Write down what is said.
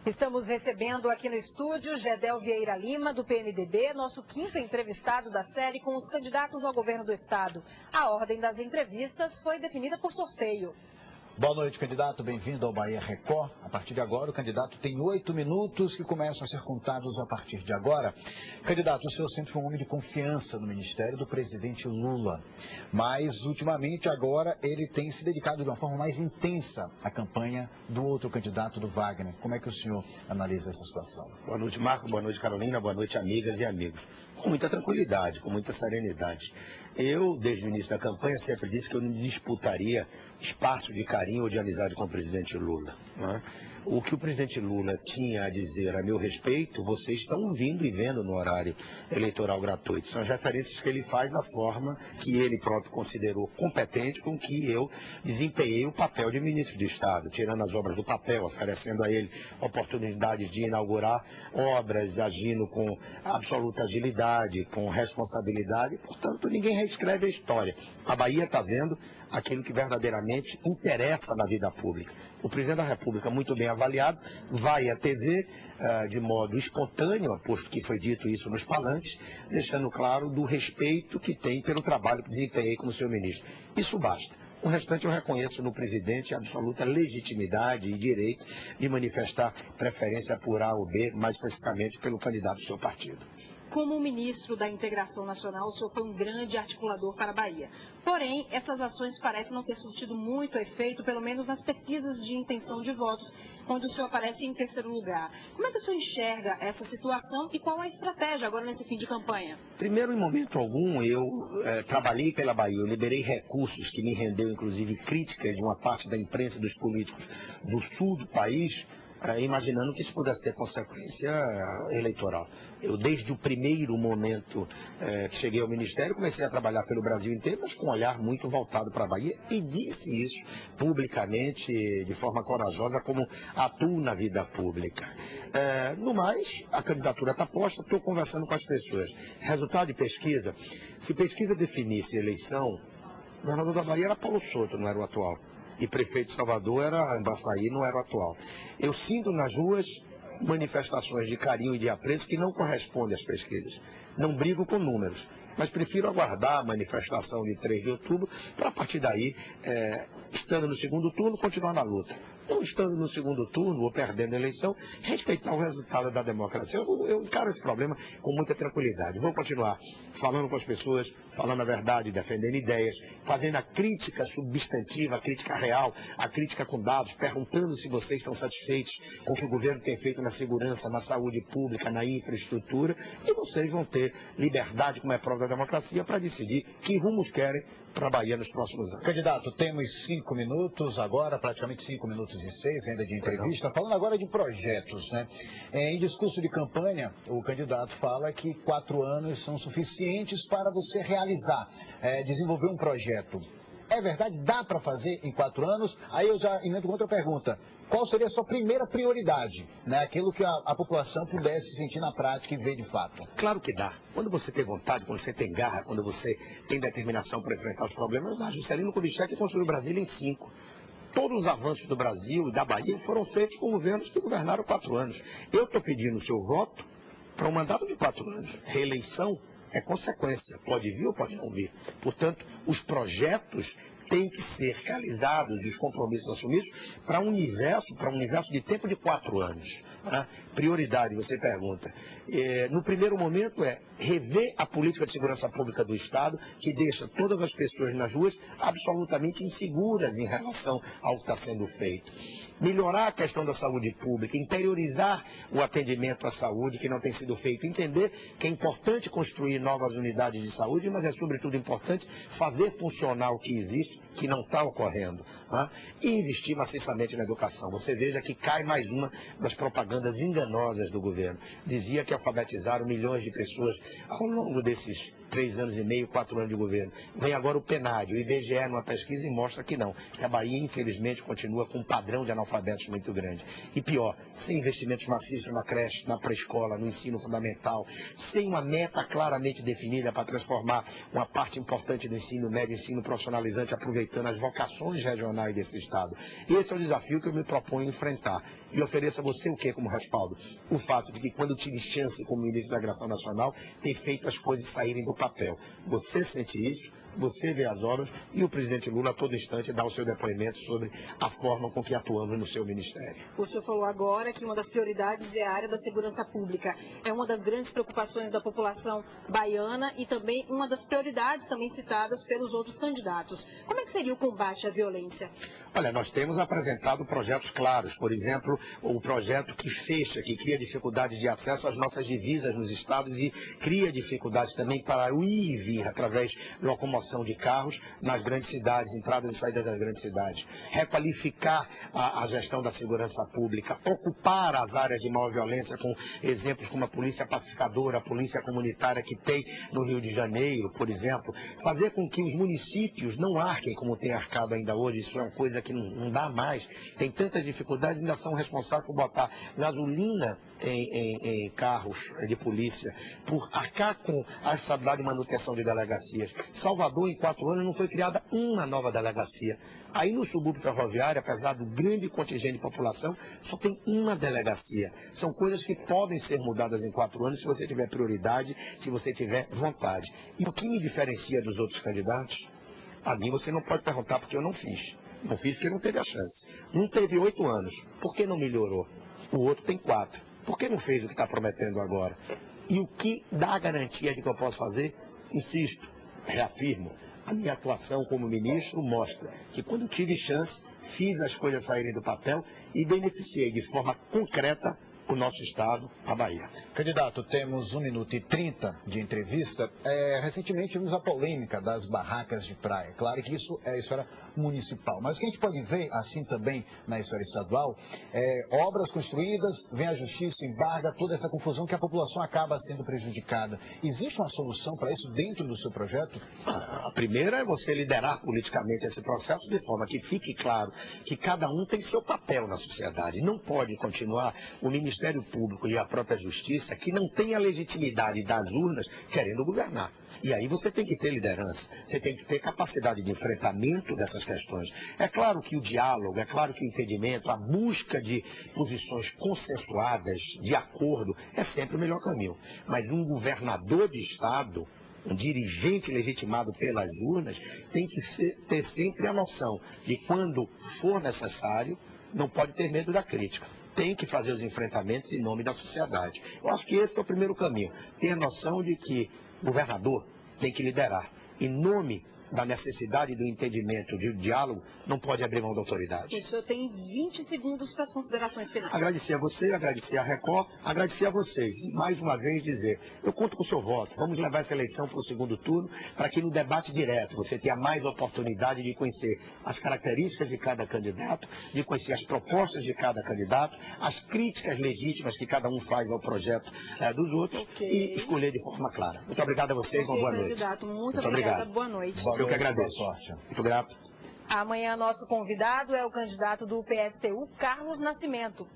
Estamos recebendo aqui no estúdio Gedel Vieira Lima, do PMDB, nosso quinto entrevistado da série com os candidatos ao governo do estado. A ordem das entrevistas foi definida por sorteio. Boa noite, candidato. Bem-vindo ao Bahia Record. A partir de agora, o candidato tem 8 minutos que começam a ser contados a partir de agora. Candidato, o senhor sempre foi um homem de confiança no ministério do presidente Lula. Mas, ultimamente, agora, ele tem se dedicado de uma forma mais intensa à campanha do outro candidato, do Wagner. Como é que o senhor analisa essa situação? Boa noite, Marco. Boa noite, Carolina. Boa noite, amigas e amigos. Com muita tranquilidade, com muita serenidade. Eu, desde o início da campanha, sempre disse que eu não disputaria espaço de carinho ou de amizade com o presidente Lula, né? O que o presidente Lula tinha a dizer a meu respeito, vocês estão ouvindo e vendo no horário eleitoral gratuito. São as referências que ele faz à forma que ele próprio considerou competente com que eu desempenhei o papel de ministro de Estado, tirando as obras do papel, oferecendo a ele oportunidades de inaugurar obras, agindo com absoluta agilidade, com responsabilidade. Portanto, ninguém reescreve a história. A Bahia está vendo aquilo que verdadeiramente interessa na vida pública. O presidente da República, muito bem avaliado, vai à TV de modo espontâneo, posto que foi dito isso nos palantes, deixando claro do respeito que tem pelo trabalho que desempenhei como seu ministro. Isso basta. O restante eu reconheço no presidente a absoluta legitimidade e direito de manifestar preferência por A ou B, mais especificamente pelo candidato do seu partido. Como ministro da Integração Nacional, o senhor foi um grande articulador para a Bahia. Porém, essas ações parecem não ter surtido muito efeito, pelo menos nas pesquisas de intenção de votos, onde o senhor aparece em terceiro lugar. Como é que o senhor enxerga essa situação e qual a estratégia agora nesse fim de campanha? Primeiro, em momento algum, eu trabalhei pela Bahia, eu liberei recursos que me rendeu, inclusive, críticas de uma parte da imprensa e dos políticos do sul do país, imaginando que isso pudesse ter consequência eleitoral. Eu, desde o primeiro momento que cheguei ao Ministério, comecei a trabalhar pelo Brasil inteiro, mas com um olhar muito voltado para a Bahia, e disse isso publicamente, de forma corajosa, como atuo na vida pública. No mais, a candidatura está posta, estou conversando com as pessoas. Resultado de pesquisa, se pesquisa definisse eleição, o governador da Bahia era Paulo Souto, não era o atual. E prefeito de Salvador era Ambaçaí, não era o atual. Eu sinto nas ruas manifestações de carinho e de apreço que não correspondem às pesquisas. Não brigo com números, mas prefiro aguardar a manifestação de 3 de outubro para, a partir daí, estando no segundo turno, continuar na luta. Não estando no segundo turno ou perdendo a eleição, respeitar o resultado da democracia. Eu encaro esse problema com muita tranquilidade. Vou continuar falando com as pessoas, falando a verdade, defendendo ideias, fazendo a crítica substantiva, a crítica real, a crítica com dados, perguntando se vocês estão satisfeitos com o que o governo tem feito na segurança, na saúde pública, na infraestrutura, e vocês vão ter liberdade, como é prova da democracia, para decidir que rumos querem para a Bahia nos próximos anos. Candidato, temos 5 minutos agora, praticamente 5 minutos e 6 ainda de entrevista. Falando agora de projetos, né? Em discurso de campanha, o candidato fala que 4 anos são suficientes para você realizar, desenvolver um projeto. É verdade? Dá para fazer em 4 anos? Aí eu já emendo com outra pergunta. Qual seria a sua primeira prioridade, né? Aquilo que a população pudesse sentir na prática e ver de fato? Claro que dá. Quando você tem vontade, quando você tem garra, quando você tem determinação para enfrentar os problemas, dá. Juscelino Kubitschek construiu Brasília em 5. Todos os avanços do Brasil e da Bahia foram feitos com governos que governaram 4 anos. Eu estou pedindo o seu voto para um mandato de 4 anos. Reeleição é consequência. Pode vir ou pode não vir. Portanto, os projetos têm que ser realizados e os compromissos assumidos para um universo de tempo de 4 anos. Né? Prioridade, você pergunta. No primeiro momento rever a política de segurança pública do Estado, que deixa todas as pessoas nas ruas absolutamente inseguras em relação ao que está sendo feito. Melhorar a questão da saúde pública, interiorizar o atendimento à saúde que não tem sido feito, entender que é importante construir novas unidades de saúde, mas é sobretudo importante fazer funcionar o que existe, que não está ocorrendo, né? E investir maciçamente na educação. Você veja que cai mais uma das propagandas enganosas do governo. Dizia que alfabetizaram milhões de pessoas ao longo desses 3 anos e meio, 4 anos de governo. Vem agora o PNAD, o IBGE numa pesquisa e mostra que não. Que a Bahia, infelizmente, continua com um padrão de analfabetos muito grande. E pior, sem investimentos maciços na creche, na pré-escola, no ensino fundamental, sem uma meta claramente definida para transformar uma parte importante do ensino médio, ensino profissionalizante, aproveitando respeitando as vocações regionais desse Estado. Esse é o desafio que eu me proponho enfrentar. E ofereço a você o que como respaldo? O fato de que quando tive chance como ministro da Integração Nacional, ter feito as coisas saírem do papel. Você sente isso? Você vê as obras e o presidente Lula a todo instante dá o seu depoimento sobre a forma com que atuamos no seu ministério. O senhor falou agora que uma das prioridades é a área da segurança pública. É uma das grandes preocupações da população baiana e também uma das prioridades também citadas pelos outros candidatos. Como é que seria o combate à violência? Olha, nós temos apresentado projetos claros, por exemplo, o projeto que fecha, que cria dificuldades de acesso às nossas divisas nos estados e cria dificuldades também para o ir e vir através de locomoção de carros nas grandes cidades, entradas e saídas das grandes cidades. Requalificar a gestão da segurança pública, ocupar as áreas de maior violência com exemplos como a polícia pacificadora, a polícia comunitária que tem no Rio de Janeiro, por exemplo. Fazer com que os municípios não arquem como tem arcado ainda hoje, isso é uma coisa que não dá mais. Tem tantas dificuldades, ainda são responsáveis por botar gasolina em carros de polícia, por arcar com a responsabilidade de manutenção de delegacias. Salvador, em 4 anos, não foi criada uma nova delegacia. Aí no subúrbio ferroviário, apesar do grande contingente de população, só tem uma delegacia. São coisas que podem ser mudadas em 4 anos se você tiver prioridade, se você tiver vontade. E o que me diferencia dos outros candidatos? A mim você não pode perguntar porque eu não fiz. Não fiz porque não teve a chance. Um teve 8 anos. Por que não melhorou? O outro tem 4. Por que não fez o que está prometendo agora? E o que dá a garantia de que eu posso fazer? Insisto, reafirmo, a minha atuação como ministro mostra que quando tive chance, fiz as coisas saírem do papel e beneficiei de forma concreta o nosso Estado, a Bahia. Candidato, temos 1 minuto e 30 de entrevista. Recentemente tivemos a polêmica das barracas de praia. Claro que isso é a esfera municipal, mas o que a gente pode ver, assim também na esfera estadual, obras construídas, vem a justiça, embarga, toda essa confusão que a população acaba sendo prejudicada. Existe uma solução para isso dentro do seu projeto? A primeira é você liderar politicamente esse processo de forma que fique claro que cada um tem seu papel na sociedade. Não pode continuar o Ministério Público e a própria Justiça que não tem a legitimidade das urnas querendo governar. E aí você tem que ter liderança, você tem que ter capacidade de enfrentamento dessas questões. É claro que o diálogo, é claro que o entendimento, a busca de posições consensuadas, de acordo, é sempre o melhor caminho. Mas um governador de Estado, um dirigente legitimado pelas urnas, tem que ter sempre a noção de quando for necessário, não pode ter medo da crítica. Tem que fazer os enfrentamentos em nome da sociedade. Eu acho que esse é o primeiro caminho. Ter a noção de que o governador tem que liderar. Em nome da necessidade do entendimento, de diálogo, não pode abrir mão da autoridade. O senhor tem 20 segundos para as considerações finais. Agradecer a você, agradecer a Record, agradecer a vocês. E mais uma vez dizer, eu conto com o seu voto. Vamos levar essa eleição para o segundo turno, para que no debate direto você tenha mais oportunidade de conhecer as características de cada candidato, de conhecer as propostas de cada candidato, as críticas legítimas que cada um faz ao projeto dos outros e escolher de forma clara. Muito obrigado a vocês, uma boa noite. Candidato, muito obrigada, boa noite. Eu que agradeço. Muito grato. Amanhã nosso convidado é o candidato do PSTU, Carlos Nascimento.